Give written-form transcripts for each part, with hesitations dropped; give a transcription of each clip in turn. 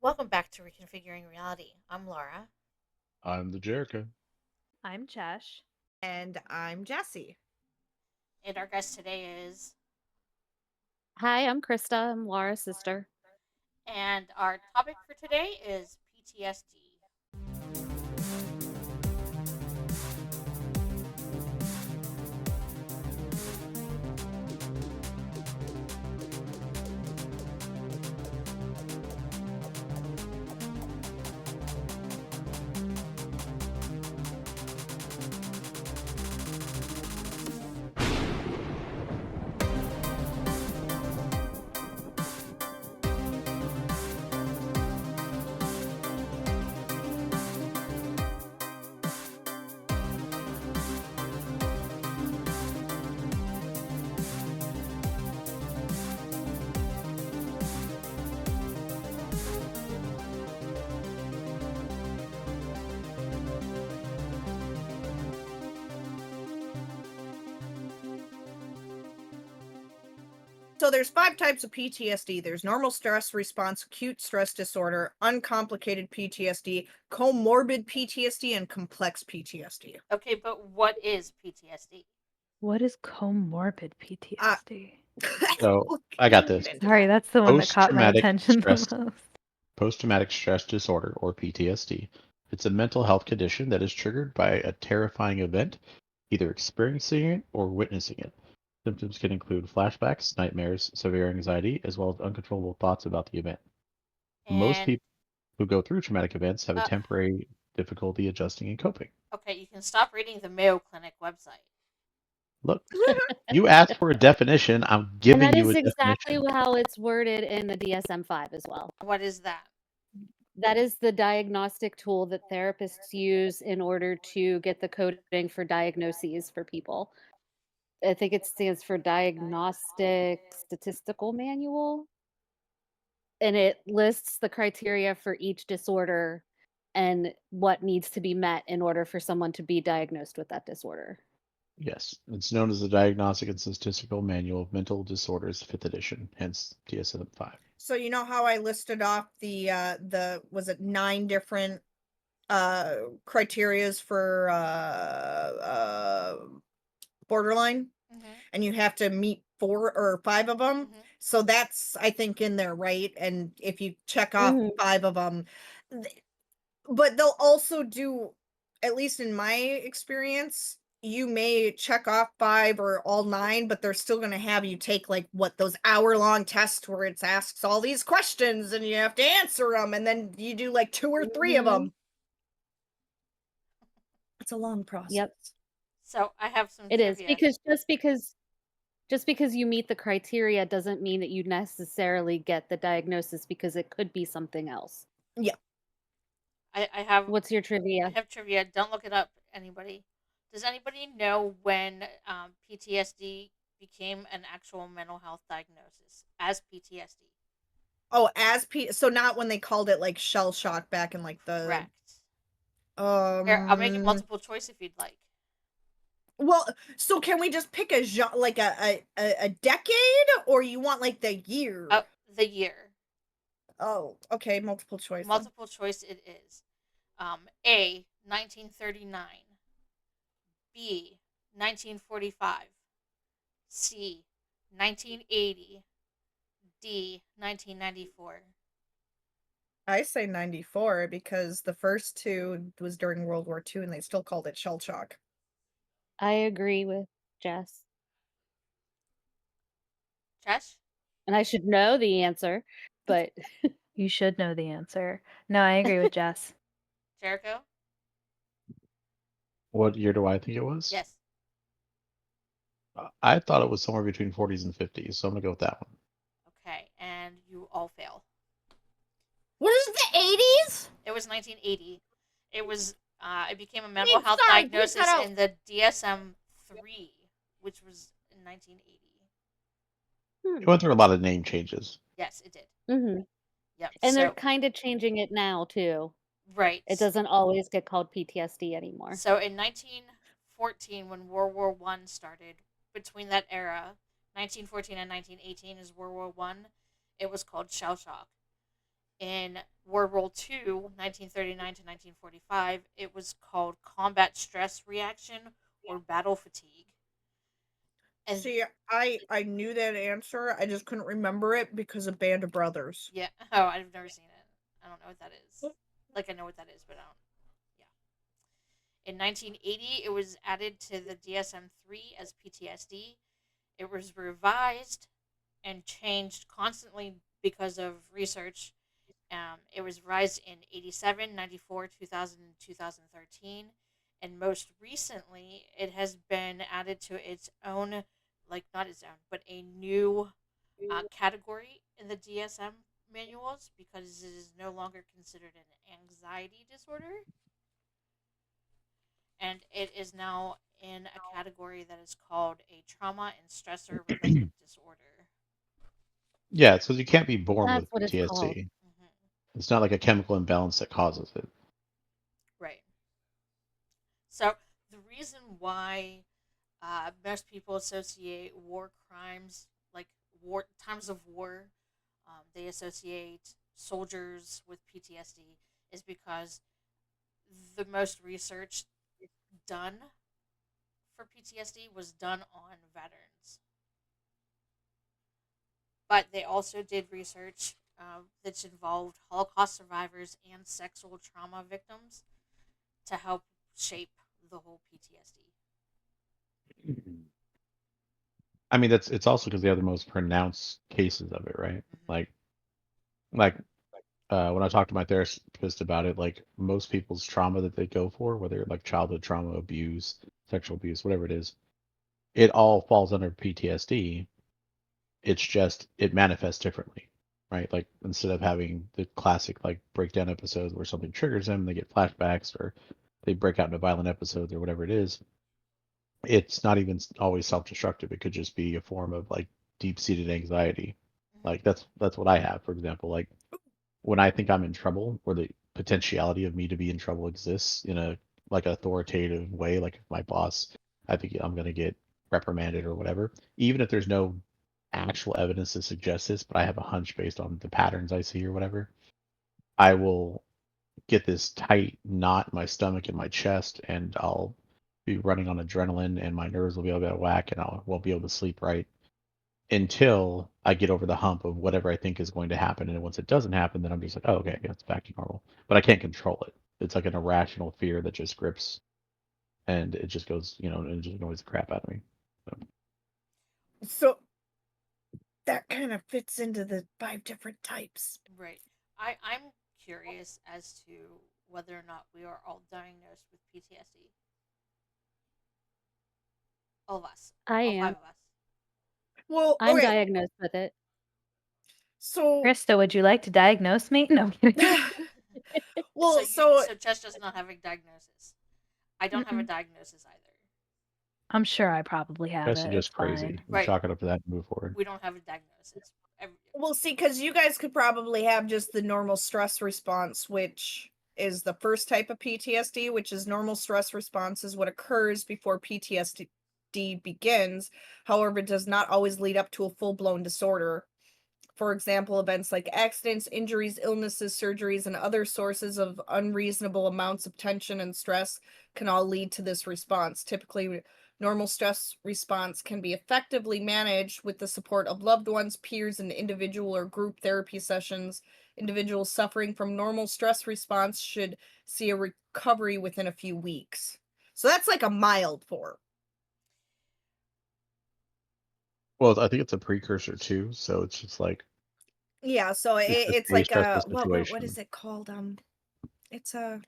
Welcome back to Reconfiguring Reality. I'm Laura. I'm the Jericho. I'm Chesh. And I'm Jessie. And our guest today is, Hi, I'm Krista. I'm Laura's sister. and our topic for today is PTSD. So there's 5 types of PTSD. There's normal stress response, acute stress disorder, uncomplicated PTSD, comorbid PTSD, and complex PTSD. Okay, but what is PTSD? What is comorbid PTSD? So I got this. Sorry, that's the one that caught my Post-traumatic attention stress the most. post-traumatic stress disorder or PTSD. It's a mental health condition that is triggered by a terrifying event, either experiencing it or witnessing it. Symptoms can include flashbacks, nightmares, severe anxiety, as well as uncontrollable thoughts about the event. Most And people who go through traumatic events have a uh, temporary difficulty adjusting and coping. okay, you can stop reading the Mayo Clinic website. Look, you asked for a definition. I'm And giving that you is a exactly definition. how it's worded in the DSM-5 as well. What is that? That is the diagnostic tool that therapists use in order to get the coding for diagnoses for people. I think it stands for Diagnostic Statistical Manual, and it lists the criteria for each disorder and what needs to be met in order for someone to be diagnosed with that disorder. Yes, it's known as the Diagnostic and Statistical Manual of Mental Disorders, 5th edition, hence DSM-5. So you know how I listed off the was it 9 different criterias for borderline, Mm-hmm. and you have to meet 4 or 5 of them. Mm-hmm. So that's, I think, in there, right? And if you check off 5 of them, but they'll also do, at least in my experience, you may check off 5 or all 9, but they're still going to have you take like those hour-long tests where it asks all these questions and you have to answer them, and then you do like 2 or 3 of them. It's a long process. Yep. So I have some It is, trivia. because just because you meet the criteria doesn't mean that you necessarily get the diagnosis, because it could be something else. Yeah. I have What's your I trivia? have trivia. Don't look it up, anybody. Does anybody know when PTSD became an actual mental health diagnosis as PTSD? Oh, so not when they called it like shell shock back in like the Correct. Here, I'll make it um multiple choice if you'd like. well, so can we just pick like a decade, or you want like the year? Oh, the year. Oh, okay, multiple choice then. Multiple choice it is. A, 1939. B, 1945. C, 1980. D, 1994. I say 94 because the first 2 was during World War II and they still called it shell shock. I agree with Jess. Chesh? And I should know the answer, but You should know the answer. No, I agree with Jess. Jericho? What year do I think it was? Yes. I thought it was somewhere between 40s and 50s, so I'm going to go with that one. Okay, and you all fail. What is the 80s? It was 1980. It was it became a mental health diagnosis in the DSM-3, which was in 1980. It went through a lot of name changes. Yes, it did. Mm-hmm. Yep. And so, they're kind of changing it now too. right. It doesn't always get called PTSD anymore. So in 1914, when World War One started, between that era, 1914 and 1918 is World War One. It was called shell shock. In World War II, 1939 to 1945, it was called combat stress reaction or battle fatigue. And See, I knew that answer. I just couldn't remember it because of Band of Brothers. yeah, oh, I've never seen it. I don't know what that is. Like I know what that is, but I don't. Yeah. In 1980, it was added to the DSM-3 as PTSD. It was revised and changed constantly because of research. It was revised in 87, 94, 2000, and 2013. And most recently, it has been added to its own, like not its own, but a new category in the DSM manuals because it is no longer considered an anxiety disorder. And it is now in a category that is called a trauma and stressor related disorder. Yeah, so you can't be born That's with what it's called. PTSD. Hmm. It's not like a chemical imbalance that causes it. Right. So the reason why most people associate war crimes, like war times of war, they associate soldiers with PTSD, is because the most research done for PTSD was done on veterans. But they also did research that involved Holocaust survivors and sexual trauma victims to help shape the whole PTSD. I mean, it's also because they have the most pronounced cases of it, right? Mm-hmm. Like when I talk to my therapist about it, like most people's trauma that they go for, whether like childhood trauma, abuse, sexual abuse, whatever it is, it all falls under PTSD. It's just it manifests differently, right? Like instead of having the classic like breakdown episodes where something triggers them, they get flashbacks or they break out into violent episodes or whatever it is, it's not even always self-destructive. It could just be a form of like deep-seated anxiety. Mm-hmm. Like that's what I have, for example. Like when I think I'm in trouble, or the potentiality of me to be in trouble exists in a like authoritative way, like if my boss, I think I'm gonna get reprimanded or whatever, even if there's no actual evidence to suggest this, but I have a hunch based on the patterns I see or whatever, I will get this tight knot in my stomach and my chest, and I'll be running on adrenaline, and my nerves will be out of whack, and I won't be able to sleep right until I get over the hump of whatever I think is going to happen. And once it doesn't happen, then I'm just like, oh, okay, yeah, it's back to normal. But I can't control it. It's like an irrational fear that just grips, and it just goes, and it just annoys the crap out of me. So, So that kind of fits into the 5 different types. Right. I'm curious as to whether or not we are all diagnosed with PTSD. All of us. I All five am. of us. Well, I'm okay. diagnosed with it. So Krista, would you like to diagnose me? No, I'm kidding. well, So Chess does not have a diagnosis. I don't have a Mm-mm. diagnosis either. I'm sure I probably have that's it. It's just fine. crazy. We Right. chalk it up to that and move forward. We don't have a diagnosis. well, see, because you guys could probably have just the normal stress response, which is the first type of PTSD, which is normal stress response is what occurs before PTSD begins. However, it does not always lead up to a full-blown disorder. For example, events like accidents, injuries, illnesses, surgeries, and other sources of unreasonable amounts of tension and stress can all lead to this response. Typically, normal stress response can be effectively managed with the support of loved ones, peers, and individual or group therapy sessions. Individuals suffering from normal stress response should see a recovery within a few weeks. So that's like a mild form. Well, I think it's a precursor too. So it's just like Yeah, so it's just it's a like stressful a what is situation. it called? It's a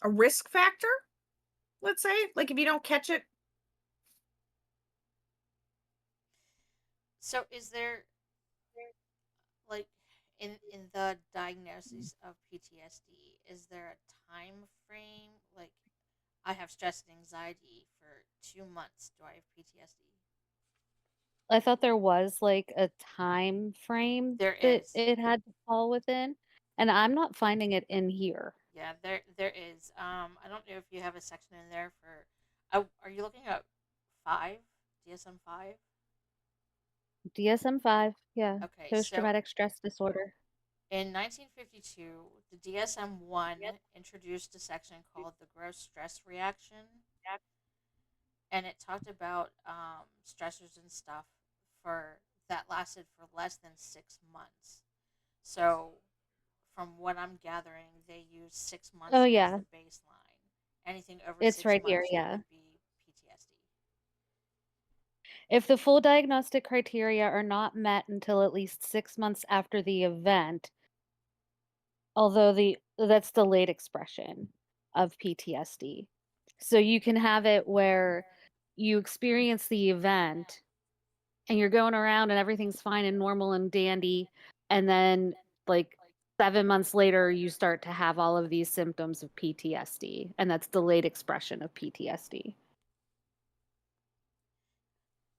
risk factor, let's say. Like if you don't catch it, So is there like in the diagnosis of PTSD, is there a time frame? Like I have stress and anxiety for 2 months. Do I have PTSD? I thought there was like a time frame There that is. it had to fall within, and I'm not finding it in here. Yeah, there is. I don't know if you have a section in there for. Are you looking at 5? DSM-5? DSM-5, yeah, Okay, so post-traumatic stress disorder. In 1952, the DSM-1 introduced a section called the gross stress reaction, and it talked about stressors and stuff for that lasted for less than 6 months. So, from what I'm gathering, they use 6 months Oh as yeah, the baseline. Anything over it's 6 right here. months Yeah. would be PTSD. If the full diagnostic criteria are not met until at least 6 months after the event, although that's the late expression of PTSD. So you can have it where you experience the event and you're going around and everything's fine and normal and dandy, and then like 7 months later you start to have all of these symptoms of PTSD, and that's delayed expression of PTSD.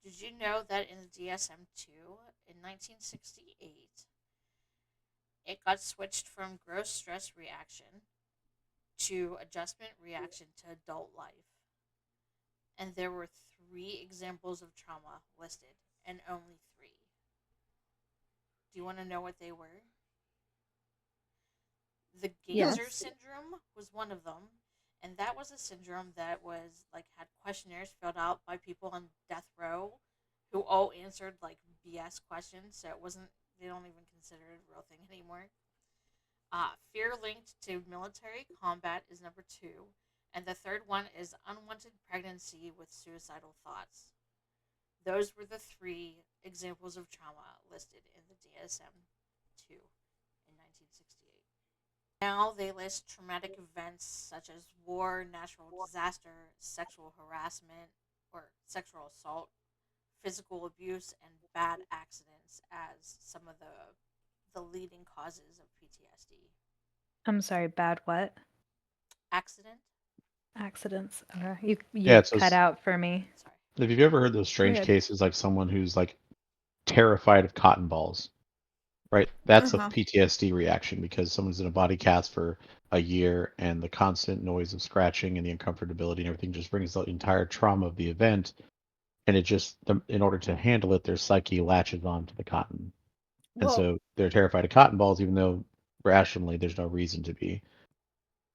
Did you know that in the DSM-2 in 1968, it got switched from gross stress reaction to adjustment reaction to adult life? And there were 3 examples of trauma listed, and only 3. Do you want to know what they were? The Yes. Gazer syndrome was one of them, and that was a syndrome that was like had questionnaires filled out by people on death row who all answered like BS questions, so it wasn't, they don't even consider it a real thing anymore. Fear linked to military combat is number 2, and the third one is unwanted pregnancy with suicidal thoughts. Those were the 3 examples of trauma listed in the DSM-2 in 1968. Now they list traumatic events such as war, natural disaster, sexual harassment or sexual assault, physical abuse, and bad accidents as some of the leading causes of PTSD. I'm sorry, bad what? Accident? Accidents. You Yeah, so cut out for me. Sorry. have you ever heard those strange Good. cases like someone who's like terrified of cotton balls? Right? That's a Uh-huh. PTSD reaction because someone's in a body cast for a year and the constant noise of scratching and the uncomfortability and everything just brings the entire trauma of the event. And it just, in order to handle it, their psyche latches on to the cotton. And Well, so they're terrified of cotton balls, even though rationally there's no reason to be.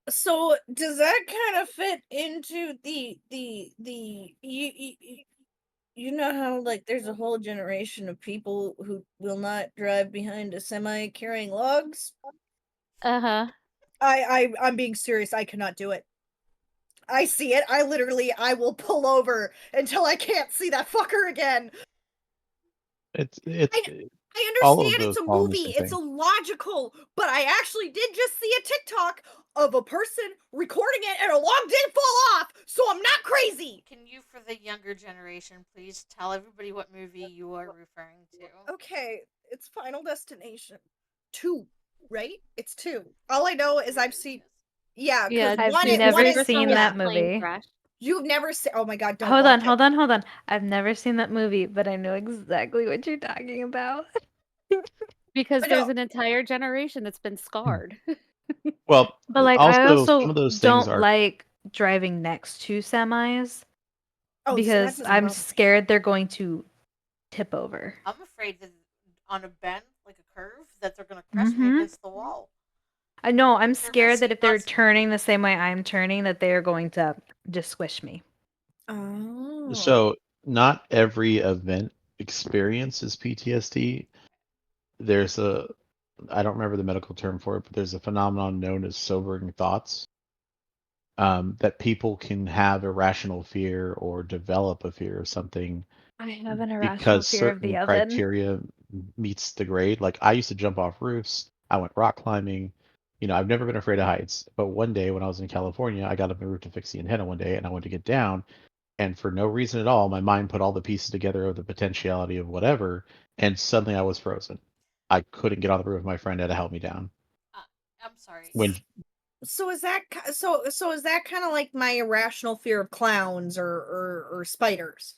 so does that kind of fit into you know how like there's a whole generation of people who will not drive behind a semi carrying logs? Uh-huh. I'm being serious. I cannot do it. I see it. I will pull over until I can't see that fucker again. It's I all of understand it's those a fall in the same movie. It's thing. illogical, but I actually did just see a TikTok of a person recording it and a log did fall off, so I'm not crazy. Can you, for the younger generation, please tell everybody what movie you are referring to? Okay, it's Final Destination 2, right? It's 2. All I know is I've seen, yeah, because Yeah, I've one do you never is, remember seen Thomas that the Plane movie. Crash? you've never seen, oh my god, don't Hold on, watch it. hold on. I've never seen that movie, but I know exactly what you're talking about. Because But no, there's an entire generation that's been scarred. Well, But like I also some also of those things don't are like driving next to semis oh, see, that because doesn't I'm bother me. scared they're going to tip over. I'm afraid that on a bend, like a curve, that they're going to crush me against the wall. I know, I'm Have you ever scared that seen if they're Godzilla? turning the same way I'm turning, that they are going to just squish me. Oh. so not every event experience is PTSD. There's a I don't remember the medical term for it, but there's a phenomenon known as sobering thoughts. That people can have irrational fear or develop a fear of something I have an irrational because fear of the certain oven. criteria meets the grade. Like I used to jump off roofs. I went rock climbing. I've never been afraid of heights. But one day when I was in California, I got up on the roof to fix the antenna one day, and I went to get down, and for no reason at all, my mind put all the pieces together of the potentiality of whatever, and suddenly I was frozen. I couldn't get on the roof. My friend had to help me down. I'm sorry. When So is that so is that kind of like my irrational fear of clowns or spiders?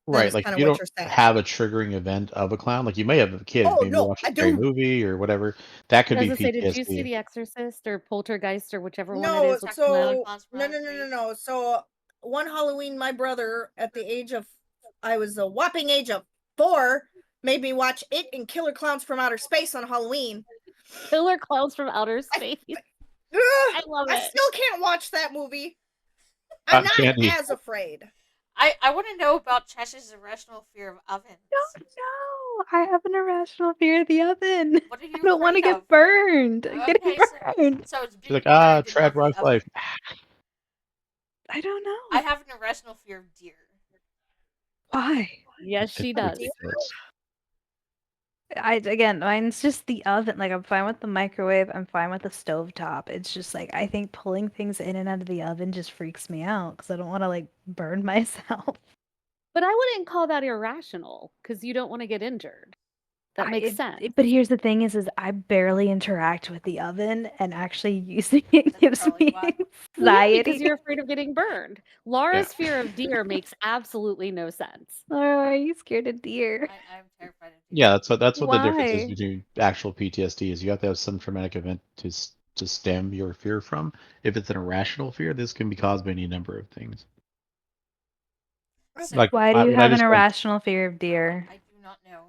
That Right, is like kind if of you what don't you're saying. have a triggering event of a clown, like you may have a kid, Oh maybe no, watch a I scary do. movie or whatever. That could I was be gonna say, did you see PTSD. The Exorcist or Poltergeist or whichever one it No, is with Texas Santa clowns? so Claus from no outer no no no space. no. So one Halloween, my brother at the age of I was a whopping age of 4 made me watch It and Killer Clowns from Outer Space on Halloween. Killer Clowns from Outer Space. I love I it. still can't watch that movie. I'm not Candy. as afraid. I want to know about Chesh's irrational fear of ovens. No, I have an irrational fear of the oven. What are I you don't want to afraid get of? burned. Getting Okay, burned. so it's She's being like, burned and Trad not the Rock's oven. life. I don't know. I have an irrational fear of deer. Why? Yes, she It's does. ridiculous. Again, mine's just the oven. Like I'm fine with the microwave. I'm fine with the stovetop. It's just like I think pulling things in and out of the oven just freaks me out because I don't want to like burn myself. But I wouldn't call that irrational because you don't want to get injured. That makes sense. But here's the thing: is I barely interact with the oven, and actually using it That's gives probably me why. Well, yeah, anxiety. because you're afraid of getting burned. Laura's fear of deer makes absolutely no sense. Laura, are you scared of deer? I'm terrified of deer. Yeah, that's what the difference is Why? between actual PTSD is you have to have some traumatic event to stem your fear from. If it's an irrational fear, this can be caused by any number of things. So, Like Why do you when I have an just went, irrational fear of deer? I do not know.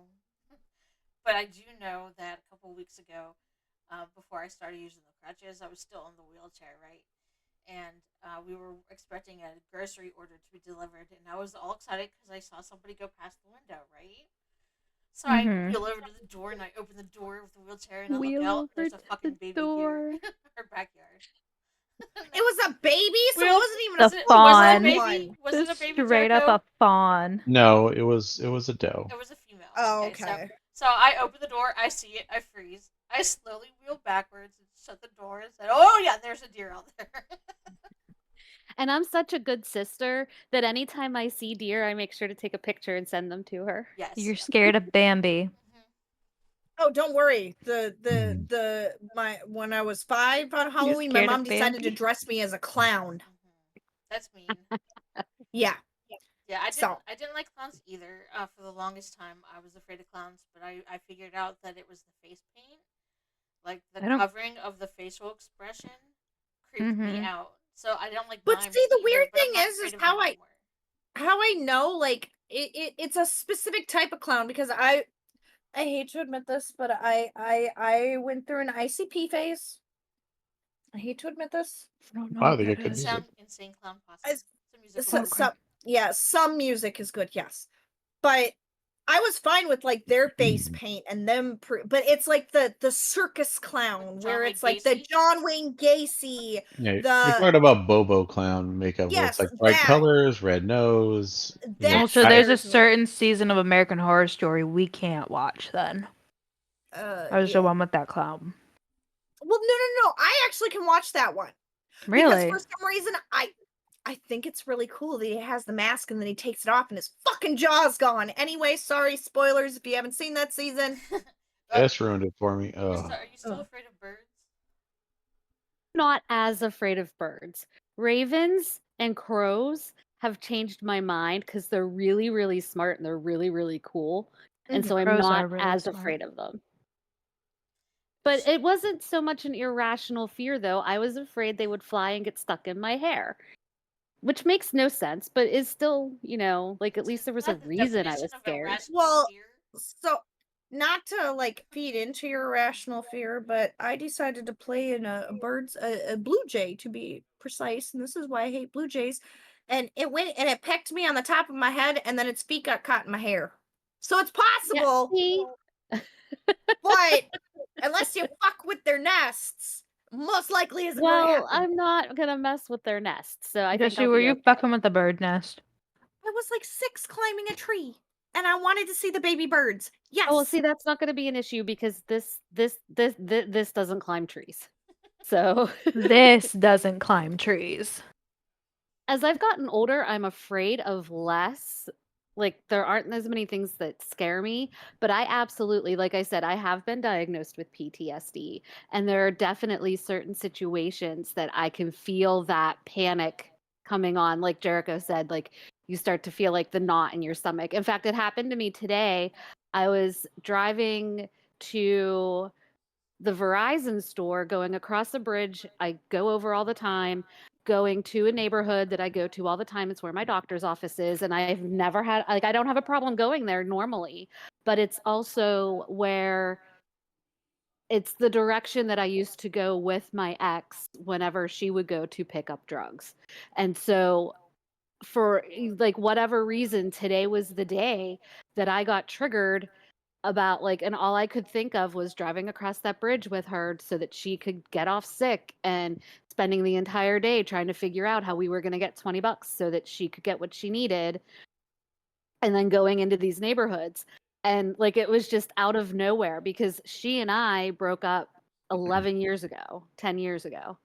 But I do know that a couple weeks ago, before I started using the crutches, I was still in the wheelchair, right? And we were expecting a grocery order to be delivered, and I was all excited because I saw somebody go past the window, right? So I Mhm. wheel over to the door, and I open the door with the wheelchair, and I look Wheel out. over There's a to fucking the baby door. deer in our backyard. It was a baby, so it Well, wasn't even The a was it fawn. a baby? one. Was it a Just baby straight up Jericho? a fawn. no, it was a doe. It was a female. Oh, So okay. I open the door, I see it, I freeze. I slowly wheel backwards and shut the door and said, "Oh yeah, there's a deer out there." And I'm such a good sister that anytime I see deer, I make sure to take a picture and send them to her. Yes. You're scared of Bambi. Oh, don't worry. Mhm. When I was 5 on Halloween, my scared of mom decided to Bambi? dress me as a clown. That's mean. Yeah. Yeah, So I didn't like clowns either. For the longest time, I was afraid of clowns, but I figured out that it was the face paint, like the I don't. covering of the facial expression, creeped me Mhm. out. So I don't like but mimes see, the either, weird but I'm thing not is afraid of how them anymore. I know, like it's a specific type of clown because I hate to admit this, but I went through an ICP phase. I hate to admit this. I don't know Wow, what they that get good is. music. Insane Clown Posse. As- It's a musical group. Okay. Yeah, some music is good, yes, but I was fine with like their face paint and them, but it's like the circus clown With John where Wayne it's like the Gacy. John Wayne Gacy, Yeah, you're the talking about Bobo clown makeup where it's yes, like bright colors, red nose. that So there's a scares me. certain season of American Horror Story we can't watch then. I was the Yeah. one with that clown. Well, no. I actually can watch that one. Really? Because for some reason I think it's really cool that he has the mask and then he takes it off and his fucking jaw's gone. Anyway, sorry, spoilers if you haven't seen that season. Jess ruined it for me. Are you still Oh. afraid of birds? Not as afraid of birds. Ravens and crows have changed my mind because they're really, really smart and they're really, really cool. And so I'm Crows are not really as smart. afraid of them. But it wasn't so much an irrational fear, though. I was afraid they would fly and get stuck in my hair, which makes no sense, but is still, like at least there was a Isn't that the reason I was definition of scared. irrational Well, fear? so not to like feed into your irrational fear, but I decided to play in a blue jay to be precise, and this is why I hate blue jays. And it went and it pecked me on the top of my head, and then its feet got caught in my hair. So it's Yeah, possible, see? but unless you fuck with their nests, most likely isn't gonna Well, happen. I'm not gonna mess with their nests, so I think Jesse, I'll were be you okay. fucking with the bird nest? I was like 6 climbing a tree, and I wanted to see the baby birds. Yes. Oh, well, see, that's not gonna be an issue because this doesn't climb trees. So This doesn't climb trees. as I've gotten older, I'm afraid of less. Like there aren't as many things that scare me, but I absolutely, like I said, I have been diagnosed with PTSD, and there are definitely certain situations that I can feel that panic coming on. Like Jericho said, like you start to feel like the knot in your stomach. In fact, it happened to me today. I was driving to the Verizon store going across the bridge. I go over all the time, going to a neighborhood that I go to all the time. It's where my doctor's office is. And I've never had, like, I don't have a problem going there normally, but it's also where it's the direction that I used to go with my ex whenever she would go to pick up drugs. And so for like whatever reason, today was the day that I got triggered about like, and all I could think of was driving across that bridge with her so that she could get off sick, and spending the entire day trying to figure out how we were going to get $20 so that she could get what she needed, and then going into these neighborhoods. And like, it was just out of nowhere because she and I broke up 11 years ago, 10 years ago.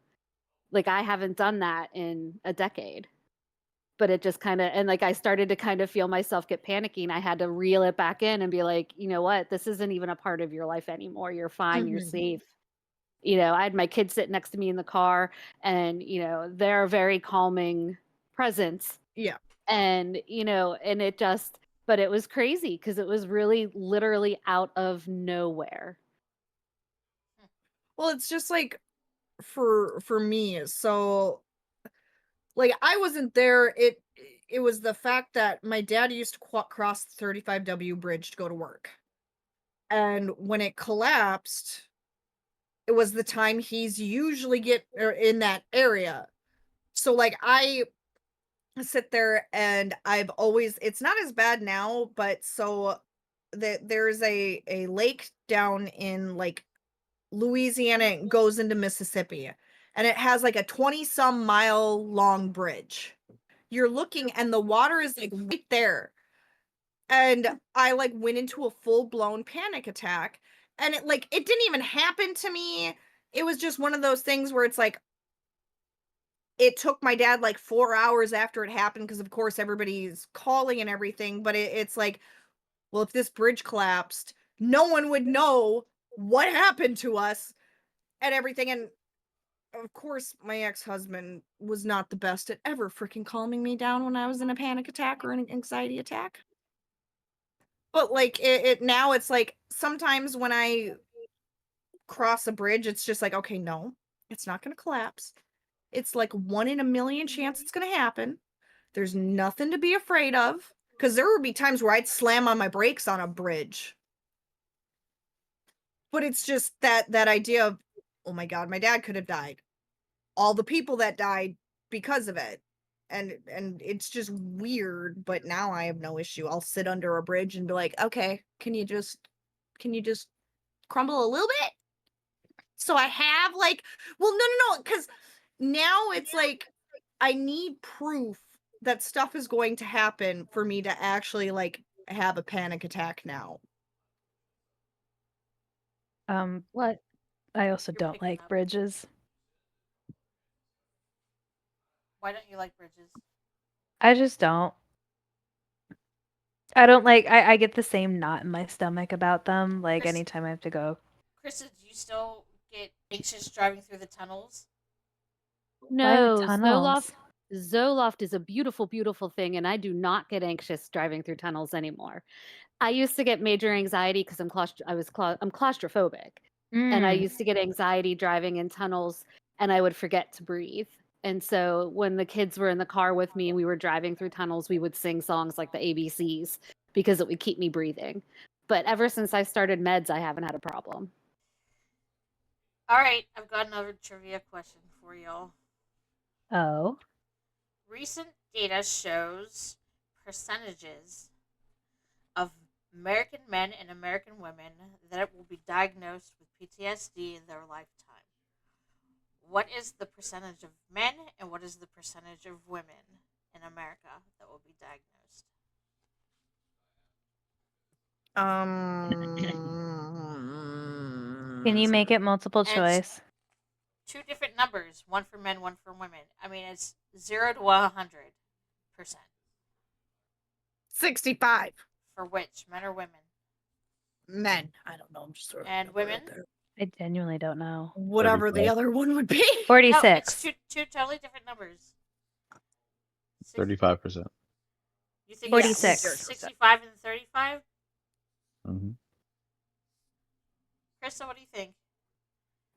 Like, I haven't done that in a decade. But it just kind of, and like, I started to kind of feel myself get panicky, and I had to reel it back in and be like, you know what, this isn't even a part of your life anymore. You're fine. You're safe. I had my kids sit next to me in the car, and they're a very calming presence. Yeah. And and it just, but it was crazy because it was really literally out of nowhere. Well, it's just like for me, so like I wasn't there. It was the fact that my dad used to cross the 35W bridge to go to work. And when it collapsed, it was the time he's usually in that area. So like I sit there and I've always, it's not as bad now, but so there's a lake down in like Louisiana, it goes into Mississippi, and it has like a 20 some mile long bridge. You're looking and the water is like right there. And I like went into a full blown panic attack, and it didn't even happen to me. It was just one of those things where it's like it took my dad like 4 hours after it happened, because of course everybody's calling and everything, but it's like, well, if this bridge collapsed, no one would know what happened to us and everything. And of course, my ex-husband was not the best at ever freaking calming me down when I was in a panic attack or an anxiety attack. But like it now, it's like sometimes when I cross a bridge, it's just like, okay, no, it's not going to collapse. It's like 1 in a million chance it's going to happen. There's nothing to be afraid of, because there would be times where I'd slam on my brakes on a bridge. But it's just that idea of, oh my God, my dad could have died. All the people that died because of it. And it's just weird, but now I have no issue. I'll sit under a bridge and be like, okay, can you just crumble a little bit? So I have like, well, no, because now it's like I need proof that stuff is going to happen for me to actually like have a panic attack now. What? I also You're don't picking like up. bridges. Why don't you like bridges? I just don't. I don't like, I get the same knot in my stomach about them, like Chris- anytime I have to go. Krista, do you still get anxious driving through the tunnels? Why the No, tunnels? Zoloft is a beautiful, beautiful thing, and I do not get anxious driving through tunnels anymore. I used to get major anxiety because I'm claustrophobic, and I Mm. used to get anxiety driving in tunnels, and I would forget to breathe. And so when the kids were in the car with me and we were driving through tunnels, we would sing songs like the ABCs because it would keep me breathing. But ever since I started meds, I haven't had a problem. All right, I've got another trivia question for y'all. Oh. Recent data shows percentages of American men and American women that will be diagnosed with PTSD in their lifetime. What is the percentage of men and what is the percentage of women in America that will be diagnosed? Can you make it multiple And it's choice? two different numbers, one for men, one for women. I mean, it's 0 to 100%. 65 For which, men or women? men. I don't know. I'm just throwing And a number out women? there. I genuinely don't know. Whatever the 35. other one would be. 46. No, it's two totally different numbers. 35%. You think 46. it's 65 and 35? Mm-hmm. Krista, what do you think?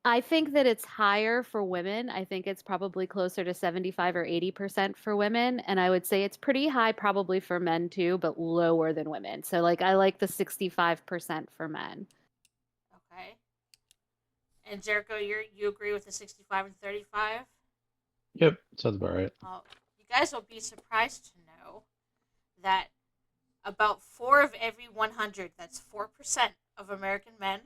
I think that it's higher for women. I think it's probably closer to 75 or 80% for women. And I would say it's pretty high probably for men too, but lower than women. So like I like the 65% for men. Okay. And Jericho, you agree with the 65 and 35? Yep, sounds about right. You guys will be surprised to know that about 4 of every 100, that's 4% of American men,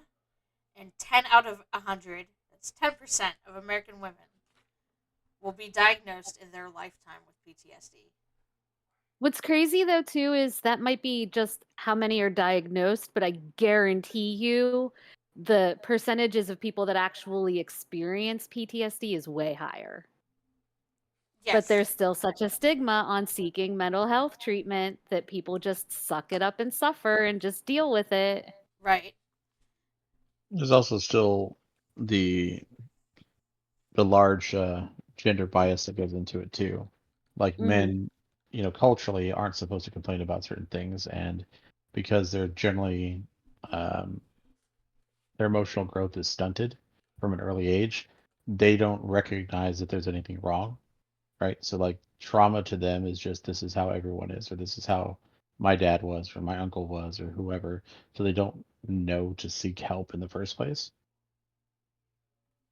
and 10 out of 100, that's 10% of American women, will be diagnosed in their lifetime with PTSD. What's crazy though too is that might be just how many are diagnosed, but I guarantee you the percentages of people that actually experience PTSD is way higher. Yes. But there's still such a stigma on seeking mental health treatment that people just suck it up and suffer and just deal with it. Right. There's also still the large gender bias that goes into it too. Like men, culturally aren't supposed to complain about certain things, and because they're generally their emotional growth is stunted from an early age, they don't recognize that there's anything wrong, right? So like trauma to them is just this is how everyone is, or this is how my dad was, or my uncle was, or whoever. So they don't know to seek help in the first place.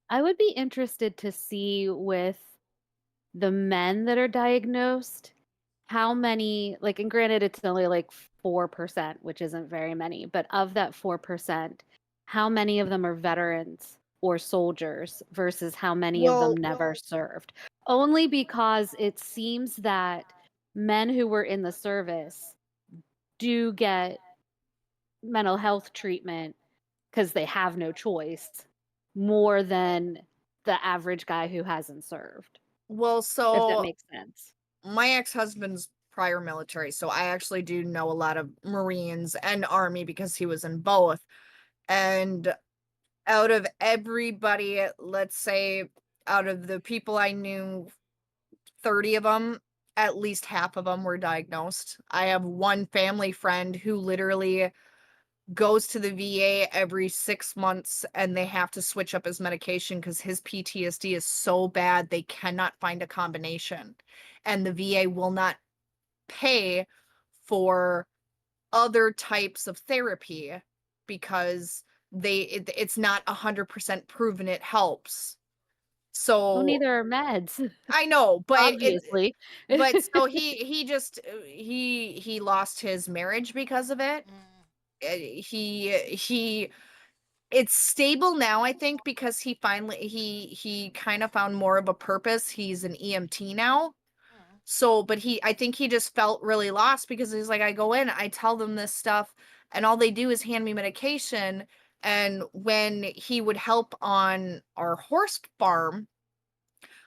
I would be interested to see with the men that are diagnosed how many, like, and granted it's only like 4%, which isn't very many, but of that 4%, how many of them are veterans or soldiers versus how many of them never served? Only because it seems that men who were in the service do get mental health treatment because they have no choice more than the average guy who hasn't served. Well, If that so makes sense. my ex-husband's prior military, so I actually do know a lot of Marines and Army because he was in both. And out of everybody, let's say out of the people I knew, 30 of them, at least half of them were diagnosed. I have one family friend who literally goes to the VA every 6 months and they have to switch up his medication because his PTSD is so bad they cannot find a combination. And the VA will not pay for other types of therapy because it's not 100% proven it helps. Well, So neither are meds, I know, but obviously. so he just he lost his marriage because of it. He it's stable now, I think, because he finally he kind of found more of a purpose. He's an EMT now. So, but I think he just felt really lost because he's like, I go in, I tell them this stuff, and all they do is hand me medication. And when he would help on our horse farm,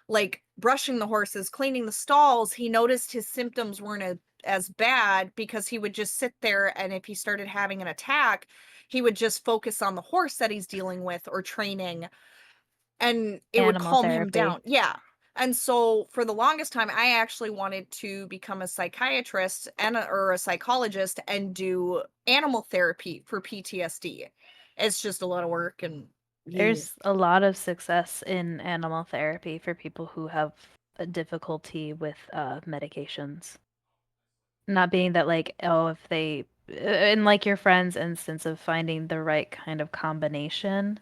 like brushing the horses, cleaning the stalls, he noticed his symptoms weren't as bad because he would just sit there, and if he started having an attack, he would just focus on the horse that he's dealing with or training, and it would Animal calm him down. therapy. Yeah. And so for the longest time, I actually wanted to become a psychiatrist or a psychologist and do animal therapy for PTSD. It's just a lot of work, and There's a lot of success in animal therapy for people who have a difficulty with medications. Not being that like, oh, if they in like your friend's instance of finding the right kind of combination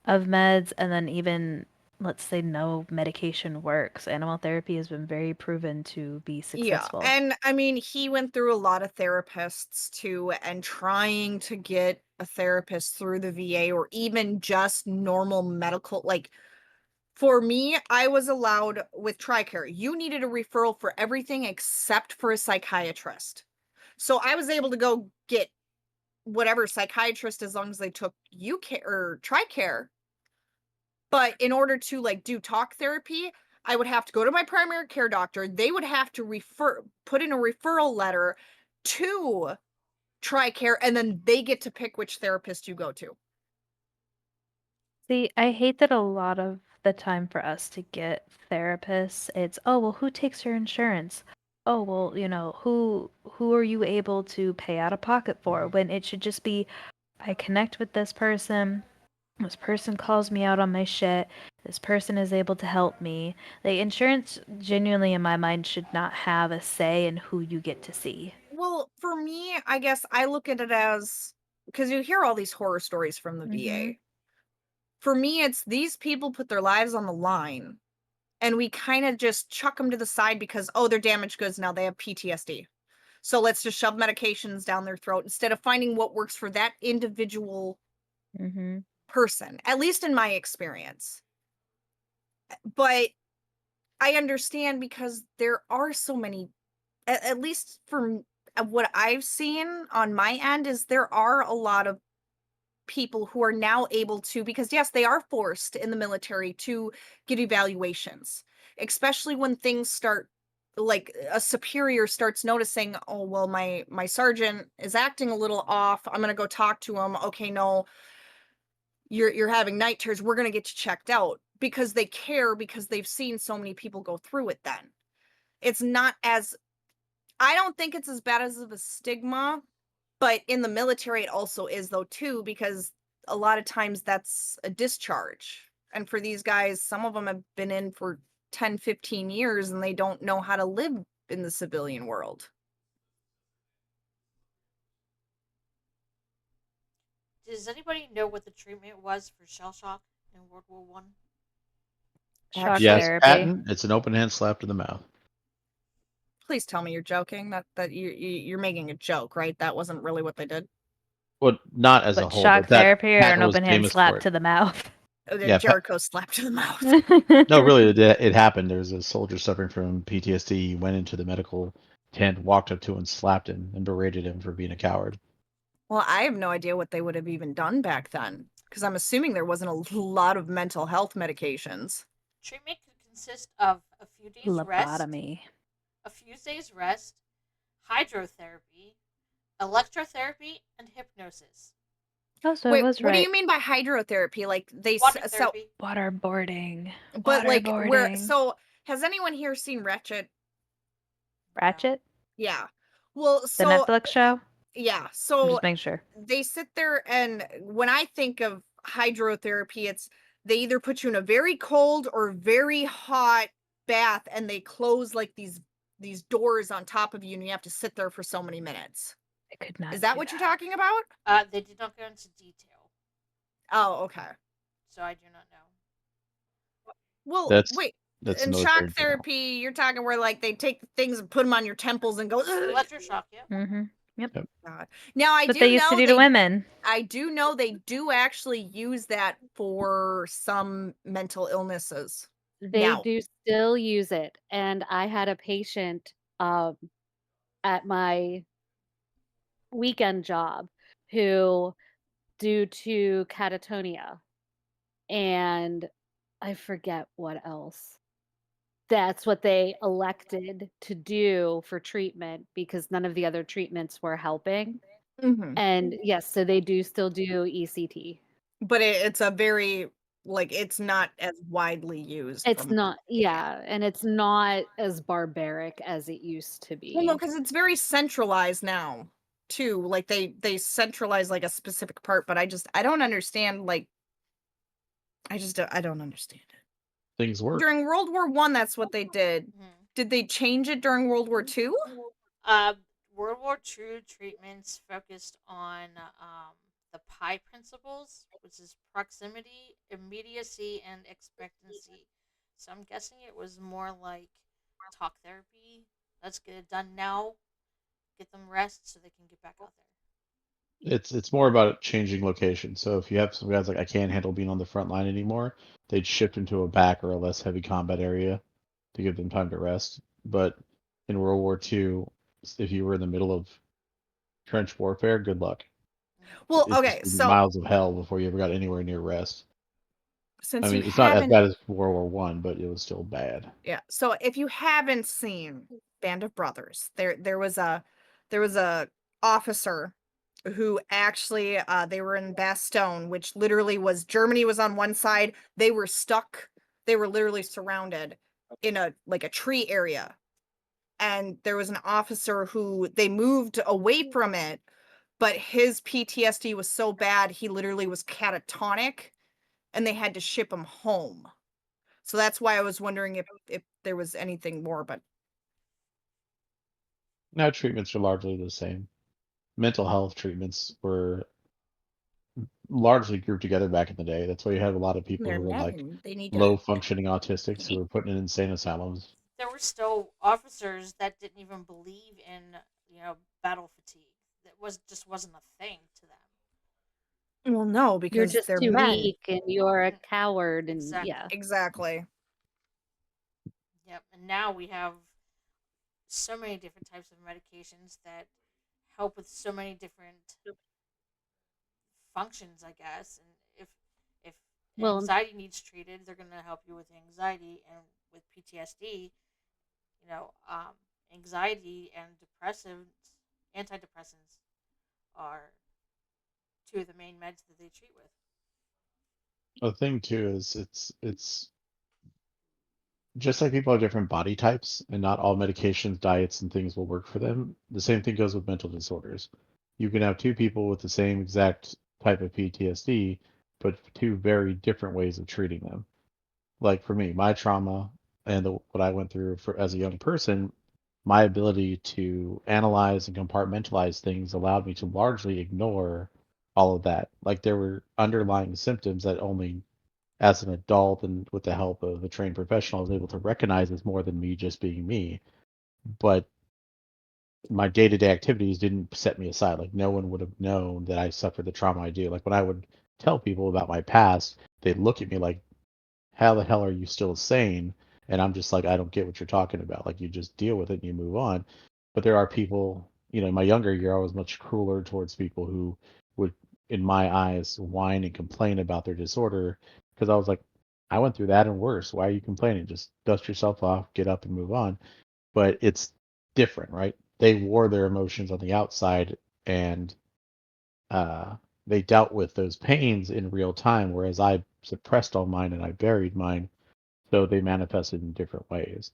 of meds, and then even let's say no medication works, animal therapy has been very proven to be yeah. successful. And I mean, he went through a lot of therapists too, and trying to get a therapist through the VA or even just normal medical, like, for me, I was allowed with TRICARE. You needed a referral for everything except for a psychiatrist. So I was able to go get whatever psychiatrist as long as they took UCare or TRICARE. But in order to like do talk therapy, I would have to go to my primary care doctor. They would have to put in a referral letter to TRICARE, and then they get to pick which therapist you go to. See, I hate that a lot of the time for us to get therapists, it's, oh, well, who takes your insurance? Oh, well, who are you able to pay out of pocket for? When it should just be, I connect with this person calls me out on my shit, this person is able to help me. Like, insurance genuinely in my mind should not have a say in who you get to see. Well, for me, I guess I look at it as, because you hear all these horror stories from the Mhm. VA. For me, it's these people put their lives on the line, and we kind of just chuck them to the side because, oh, they're damaged goods now. They have PTSD. So let's just shove medications down their throat instead of finding what works for that individual person, at least in my experience. But I understand because there are so many, at least for what I've seen on my end, is there are a lot of people who are now able to, because yes, they are forced in the military to get evaluations, especially when things start, like a superior starts noticing, oh well, my sergeant is acting a little off, I'm going to go talk to him. Okay, no, you're having night terrors, we're going to get you checked out, because they care, because they've seen so many people go through it. Then it's not as, I don't think it's as bad as of a stigma, but in the military it also is though too, because a lot of times that's a discharge. And for these guys, some of them have been in for 10, 15 years and they don't know how to live in the civilian world. Does anybody know what the treatment was for shell shock in World War One? Shock Yes, therapy. Patton. It's an open hand slap to the mouth. Please tell me you're joking. That you're making a joke, right? That wasn't really what they did. Well, not as a But whole, shock but that therapy or an Patton was open hand famous slap for to it. the mouth? Yeah, Jericho slap to the mouth. No, really, it happened. There was a soldier suffering from PTSD. He went into the medical tent, walked up to him, and slapped him, and berated him for being a coward. Well, I have no idea what they would have even done back then, because I'm assuming there wasn't a lot of mental health medications. Treatment could consist of a few days Lobotomy. rest, hydrotherapy, electrotherapy, and hypnosis. Oh, so Wait, it was what right. do you mean by hydrotherapy? Like they Water so, therapy. Waterboarding. but like where? Waterboarding. So has anyone here seen Ratchet? Ratchet? Yeah. Well, The so Netflix show? yeah, I'm so just making sure. they sit there, and when I think of hydrotherapy, it's they either put you in a very cold or very hot bath, and they close like these doors on top of you, and you have to sit there for so many minutes. I could not. Is that do what you're talking about? They did not go into detail, Oh, okay. so I do not know. Well, That's wait. the In military shock general. therapy, you're talking where like they take things and put them on your temples and go. "Ugh." Electroshock, yeah. Mm-hmm. Yep. God. Now I What do they used to know do to women. I do know they do actually use that for some mental illnesses. They Now. do still use it, and I had a patient at my weekend job who, due to catatonia and I forget what else, that's what they elected to do for treatment because none of the other treatments were helping. Mhm. And yes, so they do still do ECT. But it's a very it's not as widely used It's from. not, yeah, and it's not as barbaric as it used to Well, no, be. because it's very centralized now too. Like they centralize like a specific part, but I don't understand. Like I don't understand it. Things work. During World War I, that's what they did. Mm-hmm. Did they change it during World War II? World War II treatments focused on the PI principles, which is proximity, immediacy, and expectancy. So I'm guessing it was more like talk therapy. Let's get it done now. Get them rest so they can get back out there. It's more about changing location. So if you have some guys like I can't handle being on the front line anymore, they'd shift into a back or a less heavy combat area to give them time to rest. But in World War II, if you were in the middle of trench warfare, good luck. Well, It okay, just would be so miles of hell before you ever got anywhere near rest. I since you mean, it's not as haven't, bad as World War One, but it was still bad. yeah, so if you haven't seen Band of Brothers, there was a officer who actually they were in Bastogne, which literally was Germany was on one side, they were stuck, they were literally surrounded in a tree area. And there was an officer who they moved away from it, but his PTSD was so bad he literally was catatonic and they had to ship him home. So that's why I was wondering if there was anything more, but Now treatments are largely the same. Mental health treatments were largely grouped together back in the day. That's why you have a lot of people They're who were men like and they need to. low functioning autistics who were put in insane asylums. There were still officers that didn't even believe in, battle fatigue. That wasn't a thing to them. Well, no, You're because just they're too men. weak and you're a coward and Exactly. yeah. Exactly. Yep. And now we have so many different types of medications that help with so many different functions, I guess. And if Well, anxiety needs treated, they're going to help you with anxiety, and with PTSD, you know, um, anxiety and antidepressants are two of the main meds that they treat with. The thing too is it's just like people have different body types and not all medications, diets, and things will work for them. The same thing goes with mental disorders. You can have two people with the same exact type of PTSD, but two very different ways of treating them. Like for me, my trauma and what I went through for as a young person, my ability to analyze and compartmentalize things allowed me to largely ignore all of that. Like there were underlying symptoms that only as an adult and with the help of a trained professional, I was able to recognize as more than me just being me. But my day-to-day activities didn't set me aside. Like no one would have known that I suffered the trauma I do. Like when I would tell people about my past, they'd look at me like, how the hell are you still sane? And I'm just like, I don't get what you're talking about. Like you just deal with it and you move on. But there are people, in my younger year, I was much crueler towards people who would, in my eyes, whine and complain about their disorder because I was like, I went through that and worse. Why are you complaining? Just dust yourself off, get up and move on. But it's different, right? They wore their emotions on the outside and uh, they dealt with those pains in real time, whereas I suppressed all mine and I buried mine, so they manifested in different ways.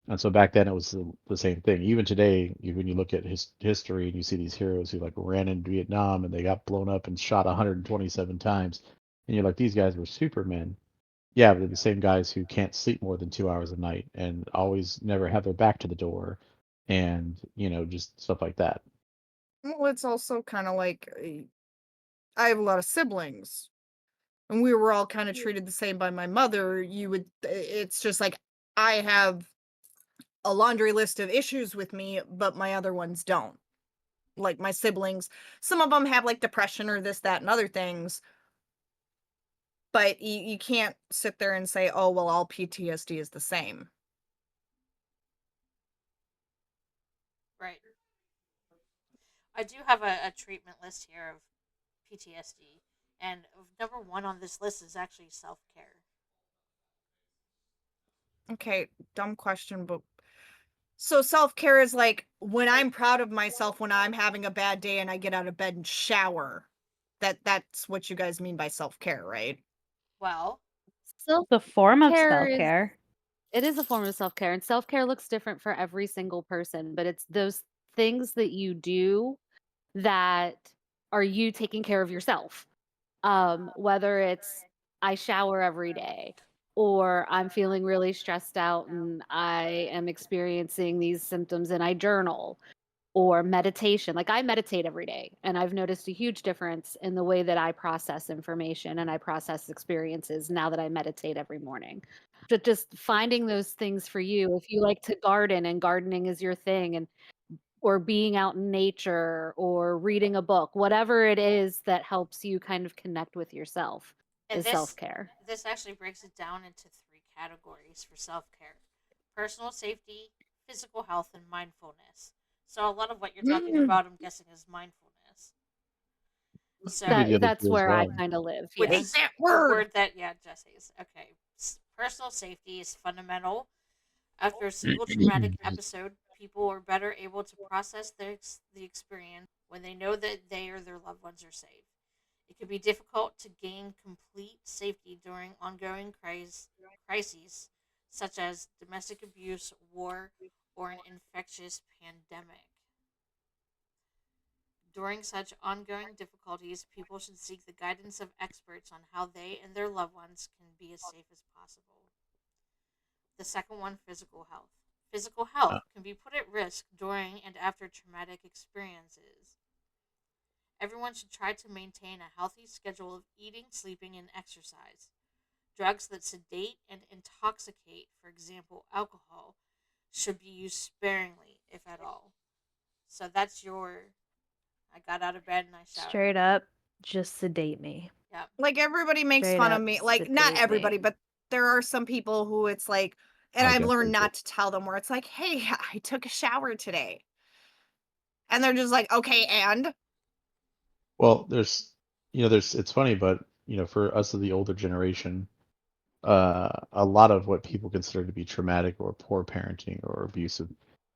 And so back then it was the same thing. Even today, when you look at history and you see these heroes who like ran in Vietnam and they got blown up and shot 127 times, and you're like, these guys were supermen. Yeah, but they're the same guys who can't sleep more than 2 hours a night and always never have their back to the door, and just stuff like that. Well, it's also kind of like I have a lot of siblings, and we were all kind of treated the same by my mother. It's just like I have a laundry list of issues with me, but my other ones don't. Like my siblings, some of them have like depression or this, that, and other things, but you can't sit there and say, oh, well, all PTSD is the same. Right. I do have a treatment list here of PTSD, and number one on this list is actually self care. Okay, dumb question, but so self-care is like when I'm proud of myself when I'm having a bad day and I get out of bed and shower. That's what you guys mean by self-care, right? Well, The form of self-care self is care. it is a form of self-care, and self-care looks different for every single person, but it's those things that you do that are you taking care of yourself. Whether it's I shower every day, or I'm feeling really stressed out and I am experiencing these symptoms and I journal, or meditation. Like I meditate every day, and I've noticed a huge difference in the way that I process information and I process experiences now that I meditate every morning. But just finding those things for you. If you like to garden and gardening is your thing, and or being out in nature or reading a book, whatever it is that helps you kind of connect with yourself and is self-care. this actually breaks it down into three categories for self care: personal safety, physical health, and mindfulness. So a lot of what you're talking about, I'm guessing, is mindfulness. You do So the other That's two as where I well. kind of live. which Yeah. Hate is that a word. word that, yeah, Jesse's okay. Personal safety is fundamental. After a single traumatic episode, people are better able to process the experience when they know that they or their loved ones are safe. It can be difficult to gain complete safety during ongoing crises, such as domestic abuse, war, or an infectious pandemic. During such ongoing difficulties, people should seek the guidance of experts on how they and their loved ones can be as safe as possible. The second one, physical health. Physical Uh, health can be put at risk during and after traumatic experiences. Everyone should try to maintain a healthy schedule of eating, sleeping, and exercise. Drugs that sedate and intoxicate, for example, alcohol, should be used sparingly, if at all. So that's your. I got out of bed and I showered. Straight up, just sedate me. Yep. Like everybody makes Straight fun of up, me. Like not sedate everybody, me. but there are some people who it's like, and I I've definitely learned do. not to tell them where it's like, hey, I took a shower today. And they're just like, okay, and Well, there's it's funny, but for us of the older generation, a lot of what people consider to be traumatic or poor parenting or abusive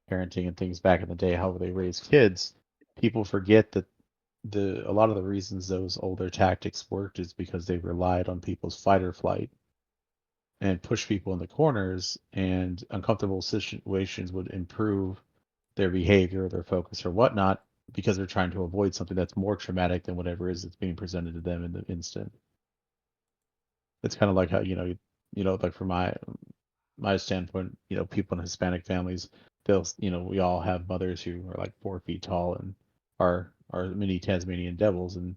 parenting and things back in the day, how they raised kids, people forget that a lot of the reasons those older tactics worked is because they relied on people's fight or flight and push people in the corners, and uncomfortable situations would improve their behavior, their focus, or whatnot, because they're trying to avoid something that's more traumatic than whatever it is that's being presented to them in the instant. It's kind of like how like from my standpoint, people in Hispanic families, we all have mothers who are like 4 feet tall and are mini Tasmanian devils, and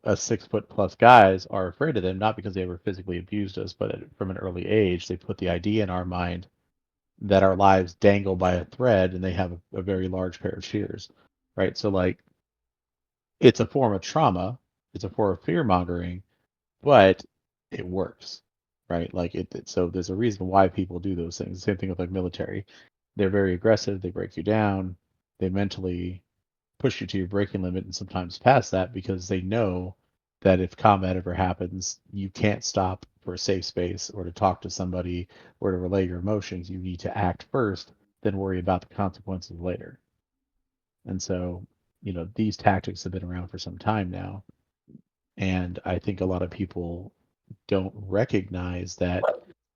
us 6 foot plus guys are afraid of them, not because they ever physically abused us, but from an early age, they put the idea in our mind that our lives dangle by a thread and they have a very large pair of shears, right? So like it's a form of trauma, it's a form of fear mongering, but it works, right? Like so there's a reason why people do those things. Same thing with like military. They're very aggressive, they break you down, they mentally push you to your breaking limit and sometimes past that because they know that if combat ever happens, you can't stop for a safe space or to talk to somebody or to relay your emotions. You need to act first, then worry about the consequences later. And so, these tactics have been around for some time now. And I think a lot of people don't recognize that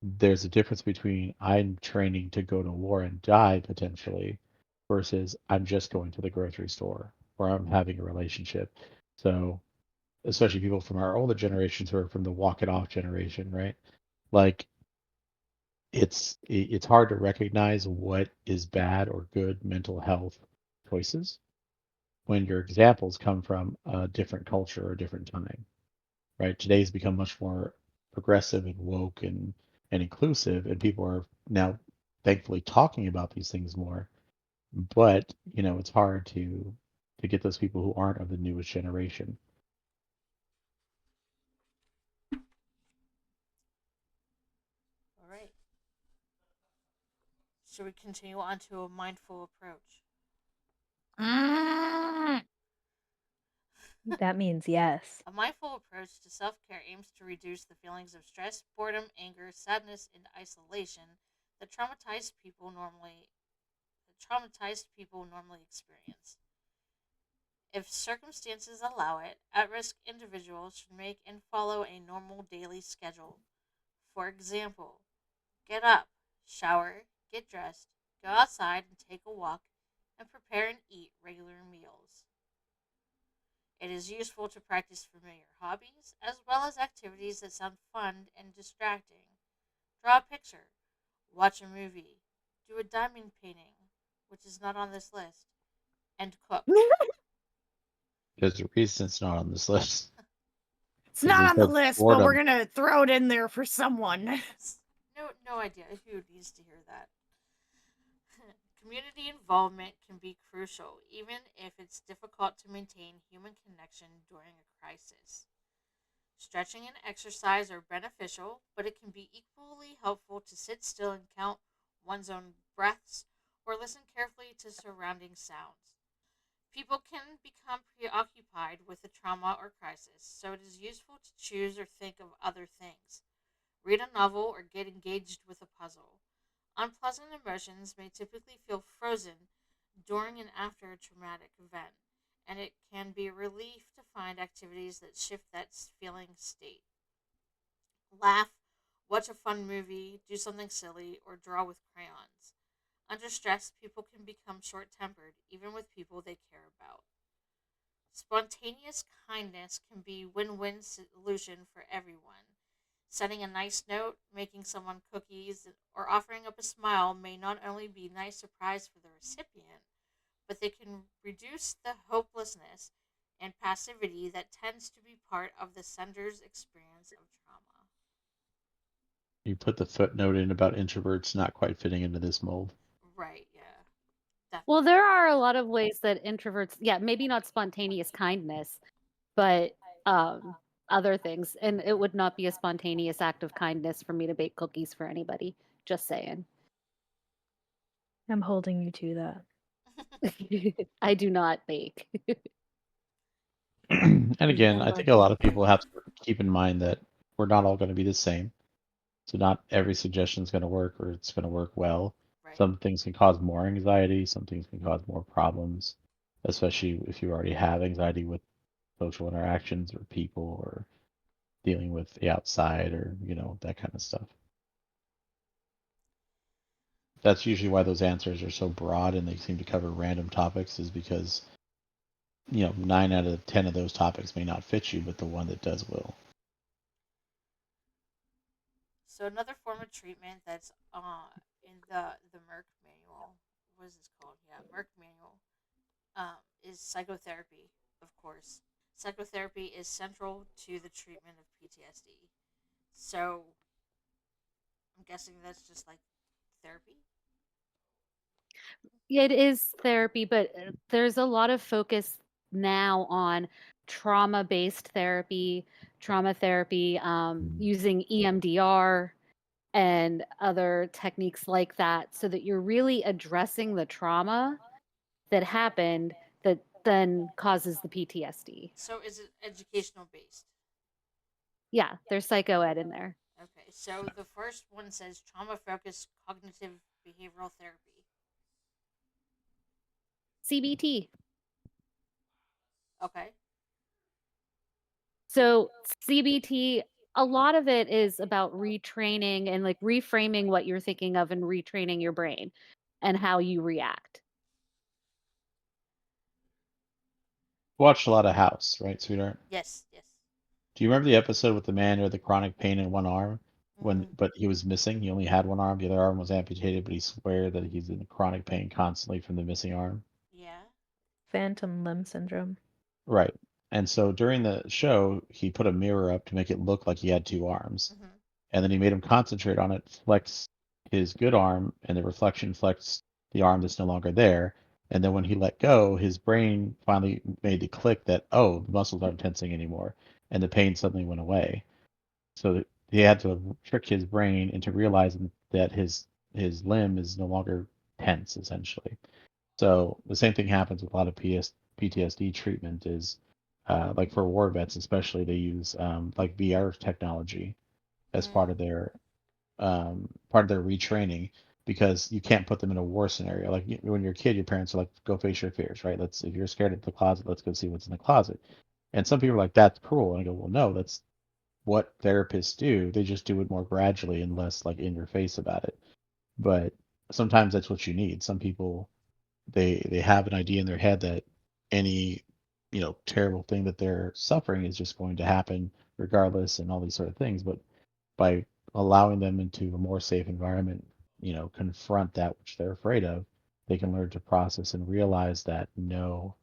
there's a difference between I'm training to go to war and die potentially versus I'm just going to the grocery store or I'm having a relationship. So, especially people from our older generations who are from the walk it off generation, right? Like it's hard to recognize what is bad or good mental health choices when your examples come from a different culture or a different time, right? Today's become much more progressive and woke and inclusive, and people are now thankfully talking about these things more. But it's hard to get those people who aren't of the newest generation. All right. Should we continue on to a mindful approach? mm, That means yes. A mindful approach to self care aims to reduce the feelings of stress, boredom, anger, sadness, and isolation that traumatized people normally experience. If circumstances allow it, at risk individuals should make and follow a normal daily schedule. For example, get up, shower, get dressed, go outside and take a walk, and prepare and eat regular meals. It is useful to practice familiar hobbies as well as activities that sound fun and distracting. Draw a picture, watch a movie, do a diamond painting, which is not on this list, and cook. There's a reason it's not on this list. it's It's not on the because list, but we're boredom. gonna throw it in there for someone. No idea who needs to hear that. Community involvement can be crucial, even if it's difficult to maintain human connection during a crisis. Stretching and exercise are beneficial, but it can be equally helpful to sit still and count one's own breaths or listen carefully to surrounding sounds. People can become preoccupied with a trauma or crisis, so it is useful to choose or think of other things. Read a novel or get engaged with a puzzle. Unpleasant emotions may typically feel frozen during and after a traumatic event, and it can be a relief to find activities that shift that feeling state. Laugh, watch a fun movie, do something silly, or draw with crayons. Under stress, people can become short tempered, even with people they care about. Spontaneous kindness can be win-win solution for everyone. Sending a nice note, making someone cookies, or offering up a smile may not only be a nice surprise for the recipient, but they can reduce the hopelessness and passivity that tends to be part of the sender's experience of trauma. You put the footnote in about introverts not quite fitting into this mold. Right, yeah. Definitely. Well, there are a lot of ways that introverts, maybe not spontaneous kindness, but other things. And it would not be a spontaneous act of kindness for me to bake cookies for anybody. Just saying. I'm holding you to that. I do not bake. And again, I Never. think a lot of people have to keep in mind that we're not all going to be the same. So not every suggestion is going to work or it's going to work well. Right. Some things can cause more anxiety. Some things can cause more problems, especially if you already have anxiety with social interactions or people or dealing with the outside or, that kind of stuff. That's usually why those answers are so broad and they seem to cover random topics, is because 9 out of 10 of those topics may not fit you, but the one that does will. So another form of treatment that's in the Merck manual, what is this called? Yeah, Merck manual, is psychotherapy. Of course, psychotherapy is central to the treatment of PTSD. So I'm guessing that's just like therapy. It is therapy, but there's a lot of focus now on trauma-based therapy, trauma therapy, using EMDR and other techniques like that, so that you're really addressing the trauma that happened that then causes the PTSD. So is it educational based? Yeah, there's psycho ed in there. Okay, so the first one says trauma focused cognitive behavioral therapy. CBT. Okay. So CBT, a lot of it is about retraining and like reframing what you're thinking of and retraining your brain and how you react. Watched a lot of House, right, sweetheart? Yes, yes. Do you remember the episode with the man who had the chronic pain in one arm? Mm-hmm. But he was missing. He only had one arm. The other arm was amputated, but he swear that he's in chronic pain constantly from the missing arm. Yeah. Phantom limb syndrome. Right. And so during the show, he put a mirror up to make it look like he had two arms. Mm-hmm. And then he made him concentrate on it, flex his good arm, and the reflection flexed the arm that's no longer there. And then when he let go, his brain finally made the click that, oh, the muscles aren't tensing anymore. And the pain suddenly went away. So he had to trick his brain into realizing that his limb is no longer tense, essentially. So the same thing happens with a lot of PTSD treatment is like for war vets, especially, they use like VR technology as part of their retraining, because you can't put them in a war scenario. Like when you're a kid, your parents are like, "Go face your fears," right? If you're scared of the closet, let's go see what's in the closet. And some people are like, "That's cruel," and I go, "Well, no, that's what therapists do. They just do it more gradually and less like in your face about it." But sometimes that's what you need. Some people, they have an idea in their head that any terrible thing that they're suffering is just going to happen regardless, and all these sort of things. But by allowing them into a more safe environment, confront that which they're afraid of, they can learn to process and realize that no,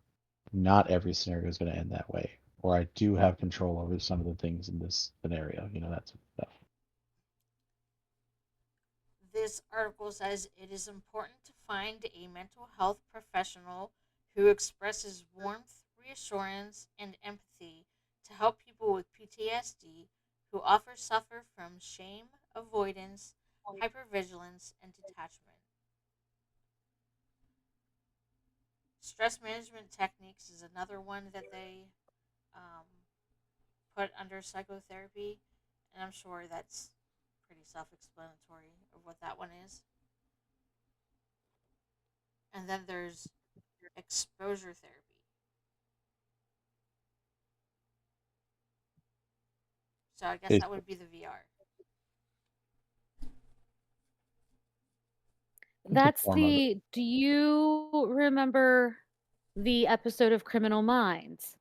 not every scenario is going to end that way, or I do have control over some of the things in this scenario, that sort of stuff. This article says it is important to find a mental health professional who expresses warmth, reassurance, and empathy to help people with PTSD who often suffer from shame, avoidance, hypervigilance, and detachment. Stress management techniques is another one that they um, put under psychotherapy, and I'm sure that's pretty self explanatory of what that one is. And then there's exposure therapy. So I guess Okay, that would be the VR. it's a That's form of it. do you remember the episode of Criminal Minds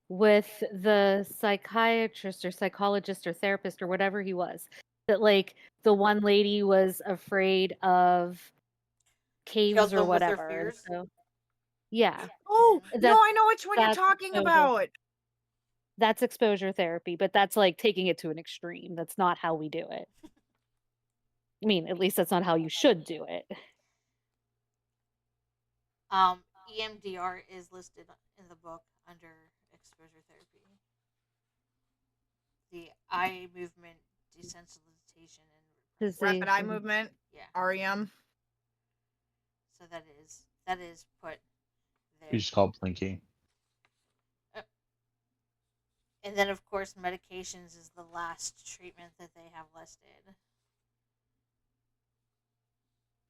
with the psychiatrist or psychologist or therapist or whatever he was? That like the one lady was afraid of caves Killed or them with their whatever. And fears. so Yeah. Oh, no, That's I know which one you're that's talking exposure. about. That's exposure therapy, but that's like taking it to an extreme. That's not how we do it. I mean, at least that's not how you should do it. EMDR is listed in the book under exposure therapy. The eye movement desensitization and Rapid eye movement, yeah. REM. So that is put there. We just call it blinking. And then, of course, medications is the last treatment that they have listed.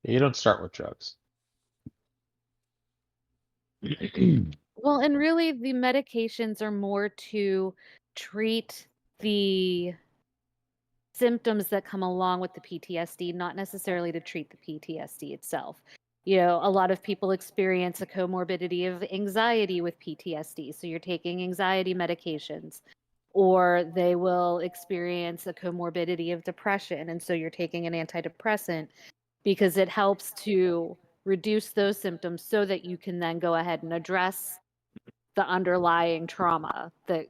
You don't start with drugs. Well, and really the medications are more to treat the symptoms that come along with the PTSD, not necessarily to treat the PTSD itself. You know, a lot of people experience a comorbidity of anxiety with PTSD, so you're taking anxiety medications, or they will experience a comorbidity of depression, and so you're taking an antidepressant because it helps to reduce those symptoms so that you can then go ahead and address the underlying trauma that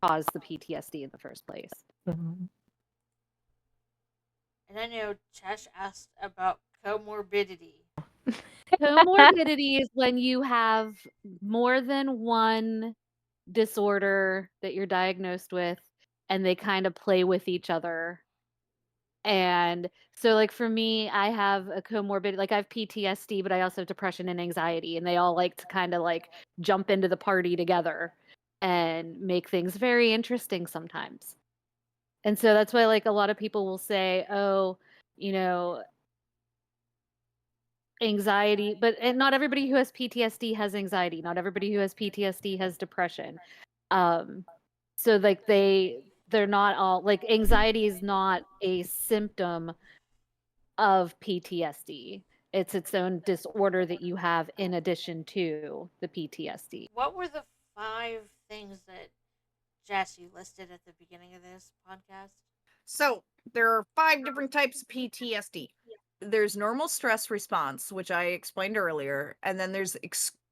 caused the PTSD in the first place. And I know Chesh asked about comorbidity. Comorbidity is when you have more than one disorder that you're diagnosed with, and they kind of play with each other. And so, like, for me, I have a comorbid, like, I have PTSD, but I also have depression and anxiety, and they all like to kind of like jump into the party together and make things very interesting sometimes. And so that's why, like, a lot of people will say, oh, you know, anxiety, but and not everybody who has PTSD has anxiety. Not everybody who has PTSD has depression. So like they're not all like anxiety is not a symptom of PTSD. It's its own disorder that you have in addition to the PTSD. What were the 5 things that Jesse listed at the beginning of this podcast? So there are 5 different types of PTSD. There's normal stress response, which I explained earlier, and then there's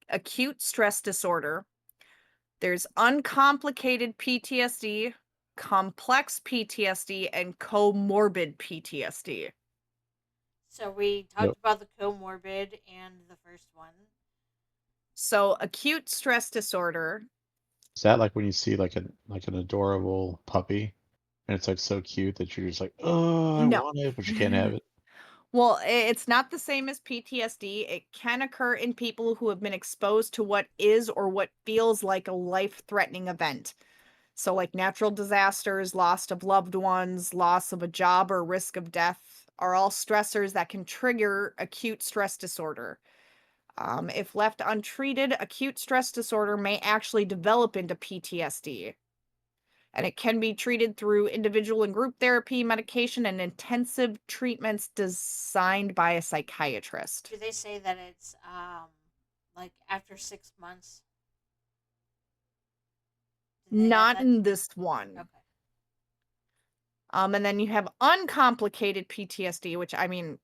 acute stress disorder. There's uncomplicated PTSD, complex PTSD, and comorbid PTSD. So we talked about the comorbid and the first one. So acute stress disorder. Is that like when you see like an adorable puppy, and it's like so cute that you're just like, oh, I No. want it, but you can't have it? Well, it's not the same as PTSD. It can occur in people who have been exposed to what is or what feels like a life-threatening event. So, like natural disasters, loss of loved ones, loss of a job, or risk of death are all stressors that can trigger acute stress disorder. If left untreated, acute stress disorder may actually develop into PTSD. And it can be treated through individual and group therapy, medication, and intensive treatments designed by a psychiatrist. Do they say that it's like after 6 months? Not in this one. Okay. And then you have uncomplicated PTSD, which I mean,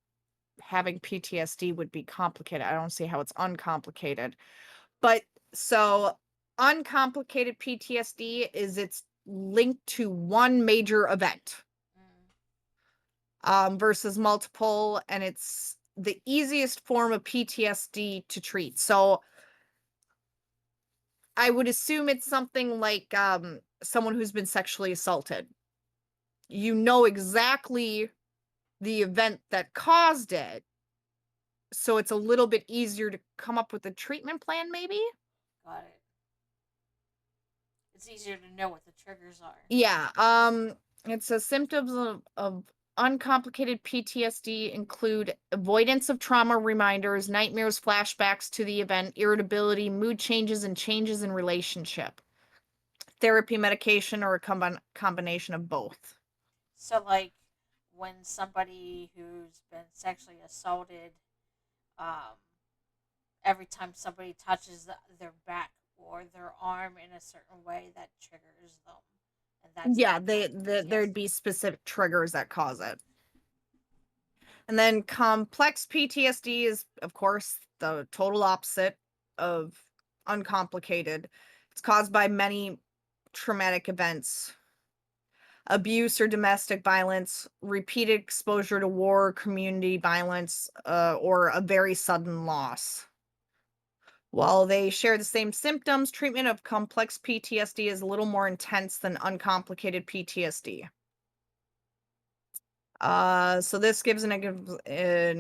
having PTSD would be complicated. I don't see how it's uncomplicated. But so uncomplicated PTSD is it's linked to one major event. Versus multiple, and it's the easiest form of PTSD to treat. So I would assume it's something like someone who's been sexually assaulted. You know exactly the event that caused it, so it's a little bit easier to come up with a treatment plan, maybe? Got it. It's easier to know what the triggers are. Yeah, it says symptoms of uncomplicated PTSD include avoidance of trauma reminders, nightmares, flashbacks to the event, irritability, mood changes, and changes in relationship. Therapy, medication, or a combination of both. So, like, when somebody who's been sexually assaulted, every time somebody touches their back or their arm in a certain way, that triggers them. And that's yeah, there'd be specific triggers that cause it. And then complex PTSD is, of course, the total opposite. of uncomplicated. It's caused by many traumatic events. Abuse or domestic violence, repeated exposure to war, community violence, or a very sudden loss. While they share the same symptoms, treatment of complex PTSD is a little more intense than uncomplicated PTSD. So this gives an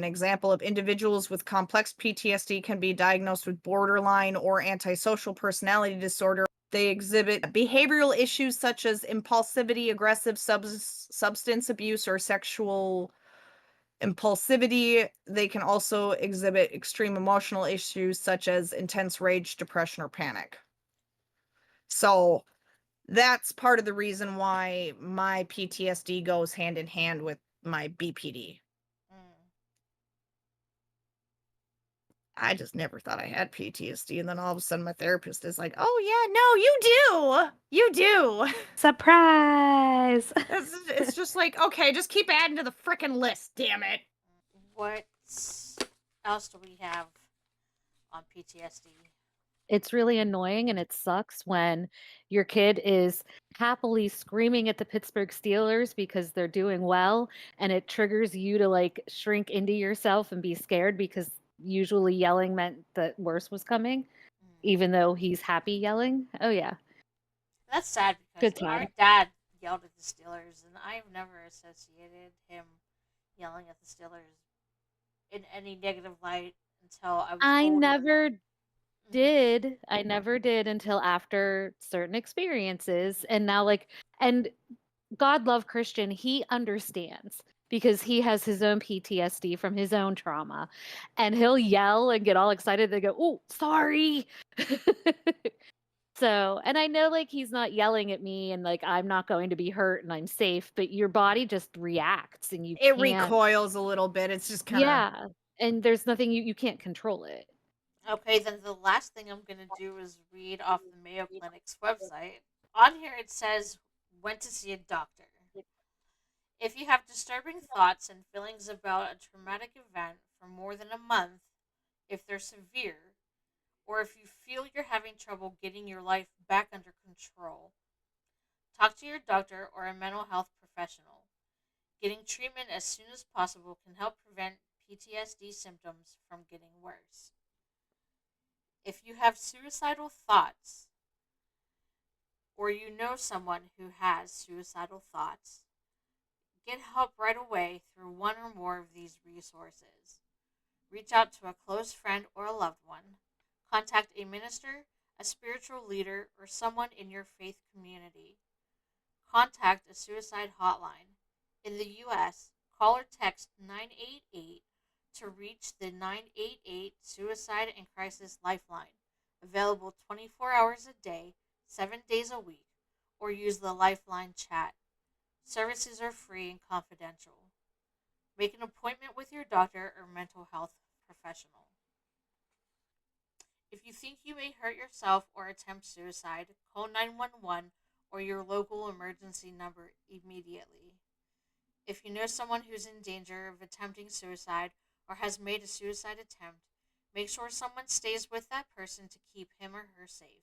example of individuals with complex PTSD can be diagnosed with borderline or antisocial personality disorder. They exhibit behavioral issues such as impulsivity, aggressive substance abuse, or sexual impulsivity. They can also exhibit extreme emotional issues such as intense rage, depression, or panic. So that's part of the reason why my PTSD goes hand in hand with my BPD. I just never thought I had PTSD, and then all of a sudden my therapist is like, "Oh yeah, no, you do." Surprise! It's just like, okay, just keep adding to the frickin' list, damn it. What else do we have on PTSD? It's really annoying and it sucks when your kid is happily screaming at the Pittsburgh Steelers because they're doing well, and it triggers you to like shrink into yourself and be scared because usually yelling meant that worse was coming, even though he's happy yelling. Oh yeah. That's sad because Good time. our dad yelled at the Steelers, and I've never associated him yelling at the Steelers in any negative light until I was I older. never did. I never did until after certain experiences. And now, like, and God love Christian, he understands because he has his own PTSD from his own trauma. And he'll yell and get all excited. They go, "Oh, sorry." So, and I know like he's not yelling at me and like I'm not going to be hurt and I'm safe, but your body just reacts and you It can't. recoils a little bit. It's just kind of. Yeah. And there's nothing you can't control it. Okay, then the last thing I'm going to do is read off the Mayo Clinic's website. On here it says, "Went to see a doctor. If you have disturbing thoughts and feelings about a traumatic event for more than a month, if they're severe, or if you feel you're having trouble getting your life back under control, talk to your doctor or a mental health professional. Getting treatment as soon as possible can help prevent PTSD symptoms from getting worse. If you have suicidal thoughts, or you know someone who has suicidal thoughts, get help right away through one or more of these resources. Reach out to a close friend or a loved one. Contact a minister, a spiritual leader, or someone in your faith community. Contact a suicide hotline. In the U.S., call or text 988 to reach the 988 Suicide and Crisis Lifeline, available 24 hours a day, 7 days a week, or use the Lifeline chat. Services are free and confidential. Make an appointment with your doctor or mental health professional. If you think you may hurt yourself or attempt suicide, call 911 or your local emergency number immediately. If you know someone who's in danger of attempting suicide or has made a suicide attempt, make sure someone stays with that person to keep him or her safe.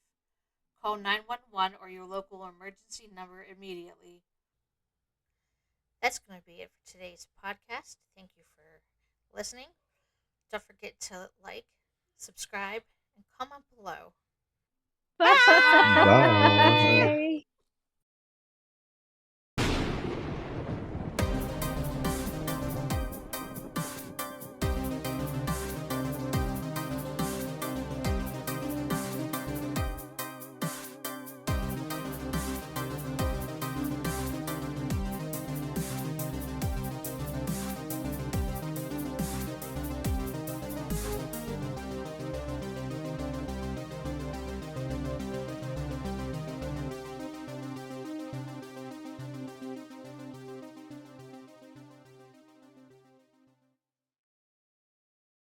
Call 911 or your local emergency number immediately. That's going to be it for today's podcast. Thank you for listening. Don't forget to like, subscribe, and comment below. Bye. Bye. Bye.